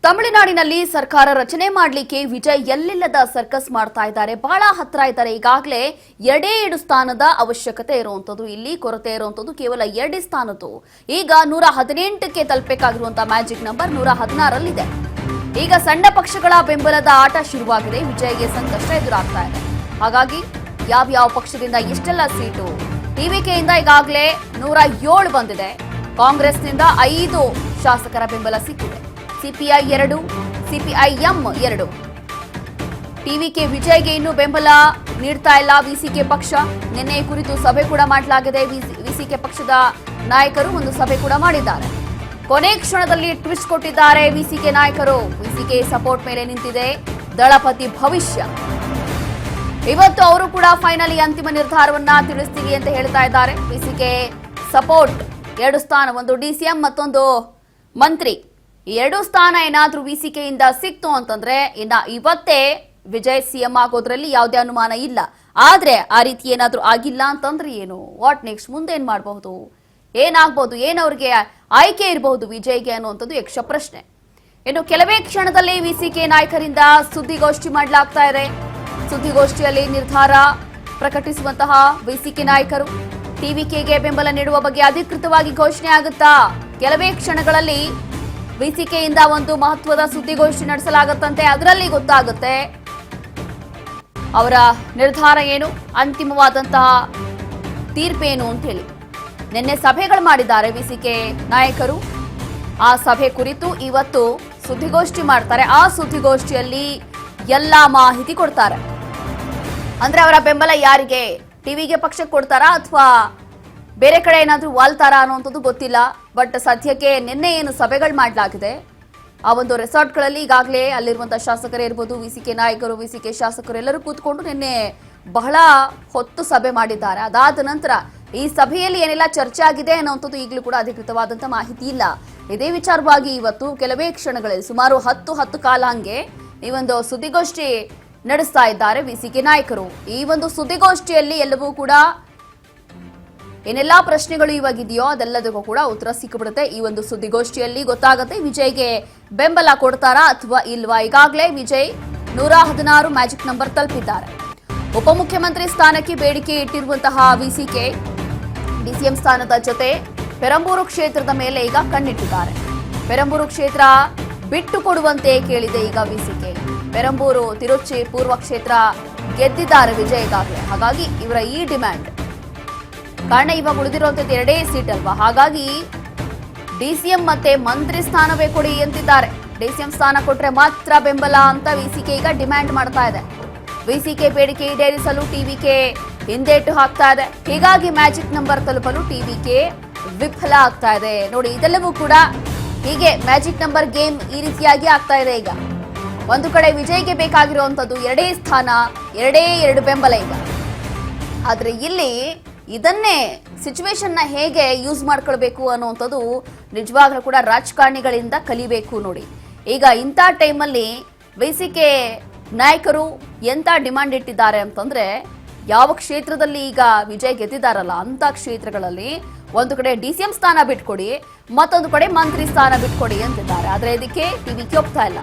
ತಮಿಳುನಾಡಿನಲ್ಲಿ ಸರ್ಕಾರ ರಚನೆ ಮಾಡಲಿಕ್ಕೆ ವಿಜಯ್ ಎಲ್ಲಿಲ್ಲದ ಸರ್ಕಸ್ ಮಾಡ್ತಾ ಇದ್ದಾರೆ. ಬಹಳ ಹತ್ರ ಇದ್ದಾರೆ. ಈಗಾಗಲೇ ಎರಡೇ ಸ್ಥಾನದ ಅವಶ್ಯಕತೆ ಇರುವಂತದ್ದು, ಇಲ್ಲಿ ಕೊರತೆ ಇರುವಂತದ್ದು ಕೇವಲ 2 ಸ್ಥಾನದ್ದು. ಈಗ 118ಕ್ಕೆ ತಲುಪಬೇಕಾಗಿರುವಂತಹ ಮ್ಯಾಜಿಕ್ ನಂಬರ್ 116ರಲ್ಲಿದೆ. ಈಗ ಸಣ್ಣ ಪಕ್ಷಗಳ ಬೆಂಬಲದ ಆಟ ಶುರುವಾಗಿದೆ. ವಿಜಯ್ಗೆ ಸಂಕಷ್ಟ ಎದುರಾಗ್ತಾ ಇದೆ. ಹಾಗಾಗಿ ಯಾವ ಪಕ್ಷದಿಂದ ಎಷ್ಟೆಲ್ಲ ಸೀಟು, ಟಿವಿಕೆಯಿಂದ ಈಗಾಗಲೇ 107 ಬಂದಿದೆ. ಕಾಂಗ್ರೆಸ್ನಿಂದ 5 ಶಾಸಕರ ಬೆಂಬಲ ಸಿಕ್ಕಿದೆ. CPI 2, CPIM 2. ಟಿವಿಕೆ ವಿಜಯ್ಗೆ ಇನ್ನೂ ಬೆಂಬಲ ನೀಡ್ತಾ ಇಲ್ಲ ವಿಸಿಕೆ ಪಕ್ಷ. ನಿನ್ನೆ ಕುರಿತು ಸಭೆ ಕೂಡ ಮಾಡಲಾಗಿದೆ. ವಿಸಿಕೆ ಪಕ್ಷದ ನಾಯಕರು ಒಂದು ಸಭೆ ಕೂಡ ಮಾಡಿದ್ದಾರೆ. ಕೊನೆ ಕ್ಷಣದಲ್ಲಿ ಟ್ವಿಸ್ಟ್ ಕೊಟ್ಟಿದ್ದಾರೆ ವಿಸಿಕೆ ನಾಯಕರು. ವಿಸಿಕೆ ಸಪೋರ್ಟ್ ಮೇಲೆ ನಿಂತಿದೆ ದಳಪತಿ ಭವಿಷ್ಯ. ಇವತ್ತು ಅವರು ಕೂಡ ಫೈನಲಿ ಅಂತಿಮ ನಿರ್ಧಾರವನ್ನ ತಿಳಿಸ್ತೀವಿ ಅಂತ ಹೇಳ್ತಾ ಇದ್ದಾರೆ. ವಿಸಿಕೆ ಸಪೋರ್ಟ್ 2 ಸ್ಥಾನ, ಒಂದು ಡಿಸಿಎಂ ಮತ್ತೊಂದು ಮಂತ್ರಿ. 2 ಸ್ಥಾನ ಏನಾದ್ರೂ ವಿಸಿಕೆಯಿಂದ ಸಿಕ್ತು ಅಂತಂದ್ರೆ ಇವತ್ತೇ ವಿಜಯ್ ಸಿಎಂ ಆಗೋದ್ರಲ್ಲಿ ಯಾವುದೇ ಅನುಮಾನ ಇಲ್ಲ. ಆದ್ರೆ ಆ ರೀತಿ ಏನಾದ್ರೂ ಆಗಿಲ್ಲ ಅಂತಂದ್ರೆ ಏನು, ವಾಟ್ ನೆಕ್ಸ್ಟ್, ಮುಂದೆ ಏನ್ ಮಾಡಬಹುದು, ಏನಾಗಬಹುದು, ಏನವ್ರಿಗೆ ಆಯ್ಕೆ ಇರಬಹುದು ವಿಜಯ್ಗೆ ಅನ್ನುವಂಥದ್ದು ಯಕ್ಷ ಪ್ರಶ್ನೆ. ಇನ್ನು ಕೆಲವೇ ಕ್ಷಣದಲ್ಲಿ ವಿಸಿಕೆ ನಾಯಕರಿಂದ ಸುದ್ದಿಗೋಷ್ಠಿ ಮಾಡಲಾಗ್ತಾ ಇದೆ. ಸುದ್ದಿಗೋಷ್ಠಿಯಲ್ಲಿ ನಿರ್ಧಾರ ಪ್ರಕಟಿಸುವಂತಹ ವಿಸಿಕೆ ನಾಯಕರು. ಟಿವಿಕೆಗೆ ಬೆಂಬಲ ನೀಡುವ ಬಗ್ಗೆ ಅಧಿಕೃತವಾಗಿ ಘೋಷಣೆ ಆಗುತ್ತಾ? ಕೆಲವೇ ಕ್ಷಣಗಳಲ್ಲಿ ವಿಸಿಕೆಯಿಂದ ಒಂದು ಮಹತ್ವದ ಸುದ್ದಿಗೋಷ್ಠಿ ನಡೆಸಲಾಗುತ್ತಂತೆ. ಅದರಲ್ಲಿ ಗೊತ್ತಾಗುತ್ತೆ ಅವರ ನಿರ್ಧಾರ ಏನು, ಅಂತಿಮವಾದಂತಹ ತೀರ್ಪೇನು ಅಂತ ಹೇಳಿ. ನಿನ್ನೆ ಸಭೆಗಳು ಮಾಡಿದ್ದಾರೆ ವಿಸಿಕೆ ನಾಯಕರು. ಆ ಸಭೆ ಕುರಿತು ಇವತ್ತು ಸುದ್ದಿಗೋಷ್ಠಿ ಮಾಡ್ತಾರೆ. ಆ ಸುದ್ದಿಗೋಷ್ಠಿಯಲ್ಲಿ ಎಲ್ಲಾ ಮಾಹಿತಿ ಕೊಡ್ತಾರೆ. ಅಂದ್ರೆ ಅವರ ಬೆಂಬಲ ಯಾರಿಗೆ, ಟಿವಿಗೆ ಪಕ್ಷಕ್ಕೆ ಕೊಡ್ತಾರಾ ಅಥವಾ ಬೇರೆ ಕಡೆ ಏನಾದ್ರೂ ವಾಲ್ತಾರಾ ಅನ್ನುವಂಥದ್ದು ಗೊತ್ತಿಲ್ಲ. ಬಟ್ ಸದ್ಯಕ್ಕೆ ನಿನ್ನೆ ಏನು ಸಭೆಗಳು ಮಾಡಲಾಗಿದೆ ಆ ಒಂದು ರೆಸಾರ್ಟ್ಗಳಲ್ಲಿ ಈಗಾಗಲೇ ಅಲ್ಲಿರುವಂತಹ ಶಾಸಕರೇ ಇರ್ಬೋದು, ವಿಸಿಕೆ ನಾಯಕರು, ವಿಸಿಕೆ ಶಾಸಕರು ಎಲ್ಲರೂ ಕೂತ್ಕೊಂಡು ನಿನ್ನೆ ಬಹಳ ಹೊತ್ತು ಸಭೆ ಮಾಡಿದ್ದಾರೆ. ಅದಾದ ನಂತರ ಈ ಸಭೆಯಲ್ಲಿ ಏನೆಲ್ಲ ಚರ್ಚೆ ಆಗಿದೆ ಅನ್ನುವಂಥದ್ದು ಈಗಲೂ ಕೂಡ ಅಧಿಕೃತವಾದಂತಹ ಮಾಹಿತಿ ಇಲ್ಲ. ಇದೇ ವಿಚಾರವಾಗಿ ಇವತ್ತು ಕೆಲವೇ ಕ್ಷಣಗಳಲ್ಲಿ ಸುಮಾರು 10 ಕಾಲ ಹಂಗೆ ಈ ಒಂದು ಸುದ್ದಿಗೋಷ್ಠಿ ನಡೆಸ್ತಾ ಇದ್ದಾರೆ ವಿಸಿಕೆ ನಾಯಕರು. ಈ ಒಂದು ಸುದ್ದಿಗೋಷ್ಠಿಯಲ್ಲಿ ಎಲ್ಲವೂ ಕೂಡ ಏನೆಲ್ಲಾ ಪ್ರಶ್ನೆಗಳು ಇವಾಗಿದೆಯೋ ಅದೆಲ್ಲದಕ್ಕೂ ಕೂಡ ಉತ್ತರ ಸಿಕ್ಕಿಬಿಡುತ್ತೆ. ಈ ಒಂದು ಸುದ್ದಿಗೋಷ್ಠಿಯಲ್ಲಿ ಗೊತ್ತಾಗುತ್ತೆ ವಿಜಯ್ಗೆ ಬೆಂಬಲ ಕೊಡ್ತಾರಾ ಅಥವಾ ಇಲ್ವಾ. ಈಗಾಗಲೇ ವಿಜಯ್ 116 ಮ್ಯಾಜಿಕ್ ನಂಬರ್ ತಲುಪಿದ್ದಾರೆ. ಉಪಮುಖ್ಯಮಂತ್ರಿ ಸ್ಥಾನಕ್ಕೆ ಬೇಡಿಕೆ ಇಟ್ಟಿರುವಂತಹ ವಿಸಿಕೆ ಡಿಸಿಎಂ ಸ್ಥಾನದ ಜೊತೆ ಪೆರಂಬೂರು ಕ್ಷೇತ್ರದ ಮೇಲೆ ಈಗ ಕಣ್ಣಿಟ್ಟಿದ್ದಾರೆ. ಪೆರಂಬೂರು ಕ್ಷೇತ್ರ ಬಿಟ್ಟು ಕೊಡುವಂತೆ ಕೇಳಿದೆ ಈಗ ವಿಸಿಕೆ. ಪೆರಂಬೂರು ತಿರುಚಿ ಪೂರ್ವ ಕ್ಷೇತ್ರ ಗೆದ್ದಿದ್ದಾರೆ ವಿಜಯ್ ಈಗಾಗಲೇ. ಹಾಗಾಗಿ ಇವರ ಈ ಡಿಮ್ಯಾಂಡ್, ಕಾರಣ ಇವಾಗ ಉಳಿದಿರುವಂತದ್ದು 2 ಸೀಟ್ ಅಲ್ವಾ, ಹಾಗಾಗಿ ಡಿಸಿಎಂ ಮತ್ತೆ ಮಂತ್ರಿ ಸ್ಥಾನವೇ ಕೊಡಿ ಅಂತಿದ್ದಾರೆ. ಡಿಸಿಎಂ ಸ್ಥಾನ ಕೊಟ್ರೆ ಮಾತ್ರ ಬೆಂಬಲ ಅಂತ ವಿಸಿಕೆ ಈಗ ಡಿಮ್ಯಾಂಡ್ ಮಾಡ್ತಾ ಇದೆ. ವಿಸಿಕೆ ಬೇಡಿಕೆ ಈಡೇರಿಸಲು ಟಿವಿಕೆ ಹಿಂದೇಟು ಹಾಕ್ತಾ ಇದೆ. ಹೀಗಾಗಿ ಮ್ಯಾಜಿಕ್ ನಂಬರ್ ತಲುಪಲು ಟಿವಿಕೆ ವಿಫಲ ಆಗ್ತಾ ಇದೆ. ನೋಡಿ, ಇದೆಲ್ಲವೂ ಕೂಡ ಹೀಗೆ ಮ್ಯಾಜಿಕ್ ನಂಬರ್ ಗೇಮ್ ಈ ರೀತಿಯಾಗಿ ಆಗ್ತಾ ಇದೆ. ಈಗ ಒಂದು ಕಡೆ ವಿಜಯ್ಗೆ ಬೇಕಾಗಿರುವಂತದ್ದು 2 ಸ್ಥಾನ, 2 ಬೆಂಬಲ ಈಗ. ಆದ್ರೆ ಇಲ್ಲಿ ಇದನ್ನೇ ಸಿಚುವೇಶನ್ ನ ಹೇಗೆ ಯೂಸ್ ಮಾಡ್ಕೊಳ್ಬೇಕು ಅನ್ನುವಂಥದ್ದು ನಿಜವಾಗ್ಲೂ ಕೂಡ ರಾಜಕಾರಣಿಗಳಿಂದ ಕಲಿಬೇಕು. ನೋಡಿ, ಈಗ ಇಂಥ ಟೈಮಲ್ಲಿ ವಿಸಿಕೆ ನಾಯಕರು ಎಂತ ಡಿಮಾಂಡ್ ಇಟ್ಟಿದ್ದಾರೆ ಅಂತಂದ್ರೆ, ಯಾವ ಕ್ಷೇತ್ರದಲ್ಲಿ ಈಗ ವಿಜಯ್ ಗೆದ್ದಿದ್ದಾರಲ್ಲ ಅಂತ ಕ್ಷೇತ್ರಗಳಲ್ಲಿ ಒಂದು ಕಡೆ ಡಿಸಿಎಂ ಸ್ಥಾನ ಬಿಟ್ಕೊಡಿ, ಮತ್ತೊಂದು ಕಡೆ ಮಂತ್ರಿ ಸ್ಥಾನ ಬಿಟ್ಕೊಡಿ ಅಂತಿದ್ದಾರೆ. ಆದ್ರೆ ಇದಕ್ಕೆ ಟಿವಿಕೆ ಒಪ್ತಾ ಇಲ್ಲ.